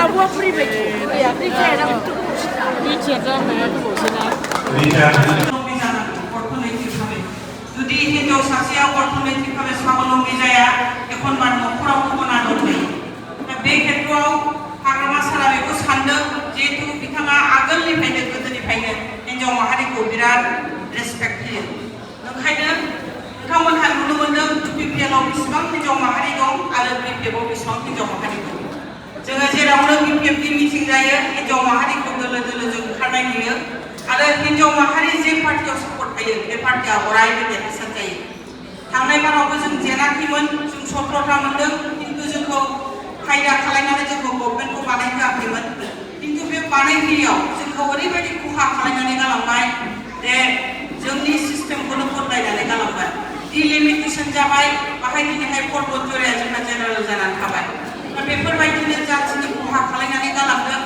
avoir pris le tout. Et après, il y a un tout. Il tient ça, mais il faut aussi là. যদি হিন্দু সাসিয়া অর্থনৈতিকভাবে স্বাবলম্বী যায় এখনবার ন'खराव गुबुना दंथ'यो बे खेत्रआव हाग्रामा सारा बेखौ सानदों जिहेतु बिथाङा आगोलनिफ्रायनो गोदोनिफ्रायनो हिन्जाव माहारिखौ बिराद रेसपेक्ट होयो ओंखायनो नोंथांमोनहा नुनो मोनदों बिपिएलआव बेसेबां हिन्जाव माहारि दं आरो बिपिएफआव बेसेबां हिन्जाव माहारि दं जोङो जेरावनो बिपिएफनि मिटिं जायो हिन्जाव माहारिखौ दोलो दोलो जों ओंखारनाय नुयो आरो हिन्जाव माहारि जे पार्टियाव सापर्ट होयो बे पार्टिया अरायबो देरहासार जायो थांनाय बारावबो जों जेनाखैमोन जों 17टा मोनदों खिन्थु जोंखौ खायदा खालामनानै जोंखौ गभर्नमेन्टखौ बानायहोआखैमोन खिन्थु बे बानायहोनायाव जोंखौ ओरैबायदि खहा खालामनानै गालांबाय जे जोंनि सिस्टेमखौनो बदलायनानै गालांबाय डिलिमिटेसन जाबाय बाहाय दिनैहाय पर्बतजराया जोंहा जेनेरेल जानानै थाबाय बेफोरबायदिनो जाथिनि खहा खालामनानै गालांदों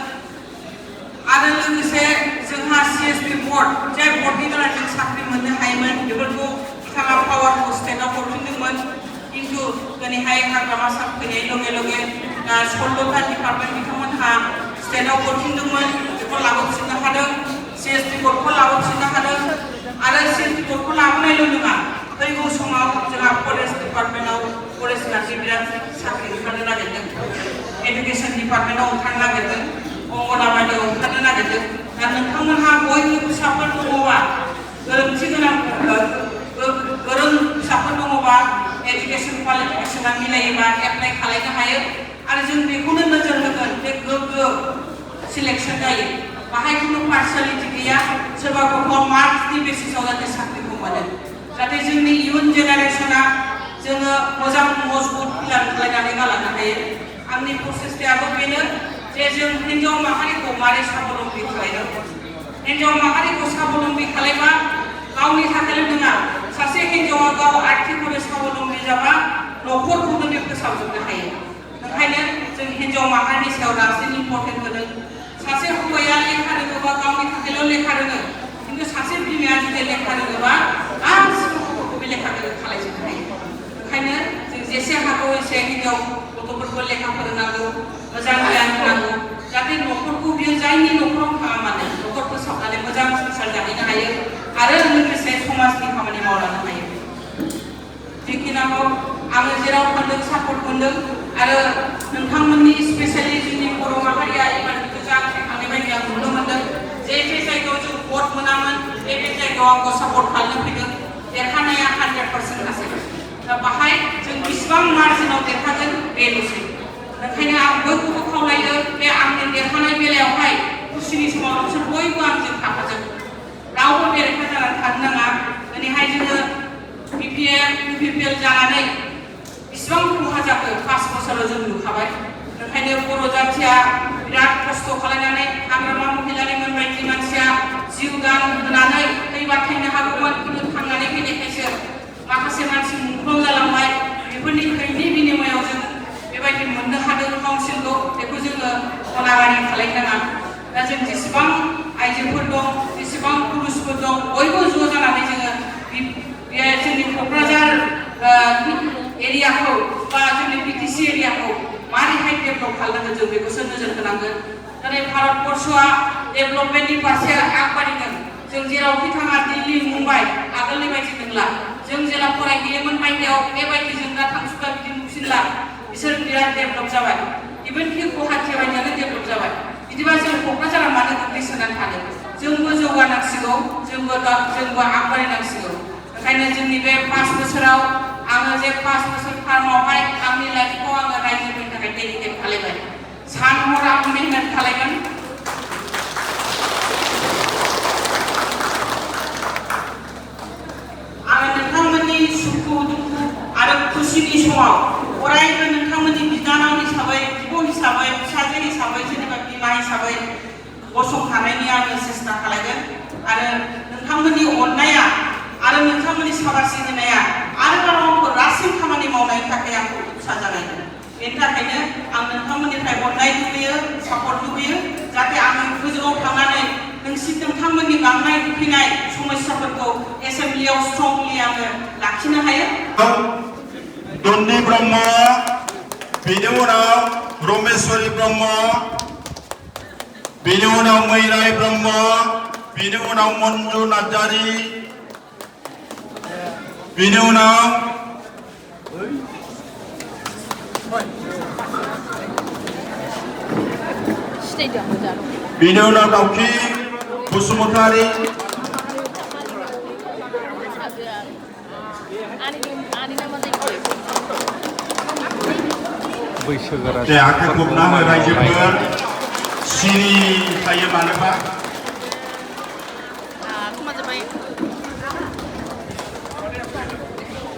आरो लोगोसे जोंहा सिएसपि बर्ड जाय बर्डनि दारा जों साख्रि मोननो हायोमोन बेफोरखौ बिथाङा पावारखौ स्टेटआव हरफिनदोंमोन खिन्थु दिनैहाय हाग्रामा सान फैनाय लगे लगे 16टा डिपार्टमेन्ट बिथांमोनहा स्टेटआव हरफिनदोंमोन बेखौ लाबोफिननो हादों सिएसपि बर्डखौ लाबोफिननो हादों आरो सिएसपि बर्डखौ लाबोनायल' नङा फैगौ समाव जोंहा फरेस्ट डिपार्टमेन्टआव फरेस्ट गार्डनि बिराद साख्रि ओंखारनो नागिरदों एडुकेसन डिपार्टमेन्टआव ओंखारनो नागिरदों अंगनाबादियाव ओंखारनो नागिरदों दा नोंथांमोनहा बयबो फिसाफोर दङबा गोरोंथि गोनां गोरों फिसाफोर दङबा एडुकेसन क्वालिफिकेसना मिलायोबा एप्लाइ खालामनो हायो आरो जों बेखौनो नोजोर होगोन बे गोग्गो सिलेक्सन जायो बाहाय खुनु पार्सनेलिटि गैया सोरबा गथ'आ मार्क्सनि बेसिसाव जाहाथे साख्रिखौ मोनो जाहाथे जोंनि इयुन जेनेरेसना जोङो मोजां मजबुत पिलार खालामनानै गालांनो हायो आंनि प्रसेसआबो बेनो जे जों हिन्जाव माहारिखौ मारै स्वाबलम्बी खालामनो हिन्जाव माहारिखौ स्वाबलम्बी खालामबा गावनि थाखायल' नङा सासे हिन्जावा गाव आर्थिकभावे स्वाबलम्बी जाबा न'खरखौनो बे फोसाबजोबनो हायो ओंखायनो जों हिन्जाव माहारिनि सायाव दासिम इम्परटेन्ट होदों सासे हौवाया लेखा रोङोबा गावनि थाखायल' लेखा रोङो खिन्थु सासे बिमाया जुदि लेखा रोङोबा गासिबो गथ'खौ बे लेखा गोरों खालामजोबनो हायो ओंखायनो जों जेसे हागौ एसे हिन्जाव गथ'फोरखौ लेखा फोरोंनांगौ मोजां गियान होनांगौ जाहाथे न'खरखौ बियो जायनि न'खराव थाङा मानो न'खर फोसाबनानै मोजां संसार जाहैनो हायो आरो लोगोसे समाजनि खामानि मावलांनो हायो जेखिनाखौ आङो जेराव थांदों सापर्ट मोनदों आरो नोंथांमोननि स्पेसियेलि जोंनि बर' माहारिया एबार जांख्रिखांनाय बायदि आं नुनो मोनदों जे जायगायाव जों भट मोनामोन बे जायगायाव आंखौ सापर्ट खालामनो फैदों देरहानाया 100% गासै दा बाहाय जों बेसेबां मार्जिनाव देरहागोन बेल'सै ओंखायनो आं बयखौबो खावलायो बे आंनि देरहानाय बेलायावहाय खुसिनि समाव नोंसोर बयबो आंजों थाफाजों रावबो बेरेखा जानानै थानो नाङा दिनैहाय जोङो बिपिएल जानानै बेसेबां खहा जाखो 5 बोसोराव जों नुखाबाय ओंखायनो बर' जाथिया बिराद खस्थ' खालामनानै हाग्रामा महिलानि मोनबायदि मानसिया जिउ दान होनानै थैबा थैनो हागौमोन खिन्थु थांनानै फैनायखायसो माखासे मानसि मुंख्लं जालांबाय बेफोरनि थैनि बिनिमयाव जों बेबायदि मोननो हादों काउन्सिलखौ बेखौ जोङो अनागारि खालामनाङा दा जों जेसेबां आइजोफोर दं जेसेबां पुरुषफोर दं बयबो ज' जानानै जोङो बे जोंनि क'क्राझार एरियाखौ बा जोंनि बिटिसि एरियाखौ मारैहाय डेभेलप खालामनांगोन जों बेखौसो नोजोर होनांगोन दिनै भारतबर्षआ डेभेलपमेन्टनि फारसे आगबारिगोन जों जेरावखि थाङा दिल्ली मुम्बाइ आगोलनि बायदि नंला जों जेला फरायहैयोमोन बायहेरायाव बेबायदि जों दा थांसुला बिदि नुफिनला बिसोर बिराद डेभेलप जाबाय इभेनखि गुवाहाटि बायदियानो डेभेलप जाबाय बिदिबा जों क'क्राझारा मानो गोग्लैसोनानै थानो जोंबो जौगानांसिगौ जोंबो आगबारिनांसिगौ ओंखायनो जोंनि बे 5 बोसोराव आङो जे 5 बोसोर टार्मावहाय आंनि लाइफखौ आङो रायजोफोरनि थाखाय डेडिकेट खालामबाय सान हर आं मेहनत खालामगोन आङो नोंथांमोननि सुखु दुखु आरो खुसिनि समाव अरायबो नोंथांमोननि बिनानाव हिसाबै बिब' हिसाबै फिसाजो हिसाबै जेनेबा बिमा हिसाबै गसंथानायनि आङो सेस्था खालामगोन आरो नोंथांमोननि अननाया आरो नोंथांमोननि साबासि होनाया आरोबाव आंखौ रासिन खामानि मावनायनि थाखाय आंखौ उत्साह जागायदों बेनि थाखायनो आं नोंथांमोननिफ्राय अननाय लुबैयो सापर्ट लुबैयो जाहाथे आङो गोजौआव थांनानै नोंथांमोननि गांनाय उखैनाय समस्याफोरखौ एसेम्बलियाव स्ट्रंलि आङो लाखिनो हायो दन्नि ब्रह्म बेनि उनाव रमेश्वरी ब्रह्म बिनि उनाव मैराय ब्रह्म बिनि उनाव मन्जु नार्जारी बिनि उनाव बिनि उनाव दाउखि बसुमतारी दे आखाइ खबना हो रायजोफोर सिरि थायो मानोबा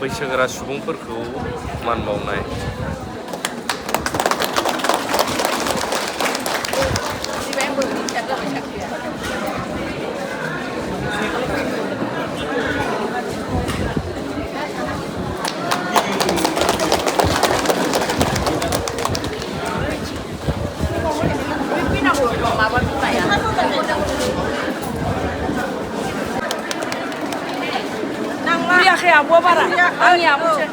बैसोगोरा सुबुंफोरखौ मान बावनाय Kayak apa para? Angin apa sih?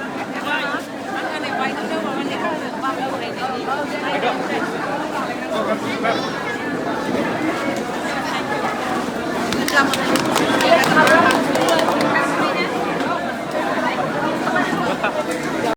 Selamat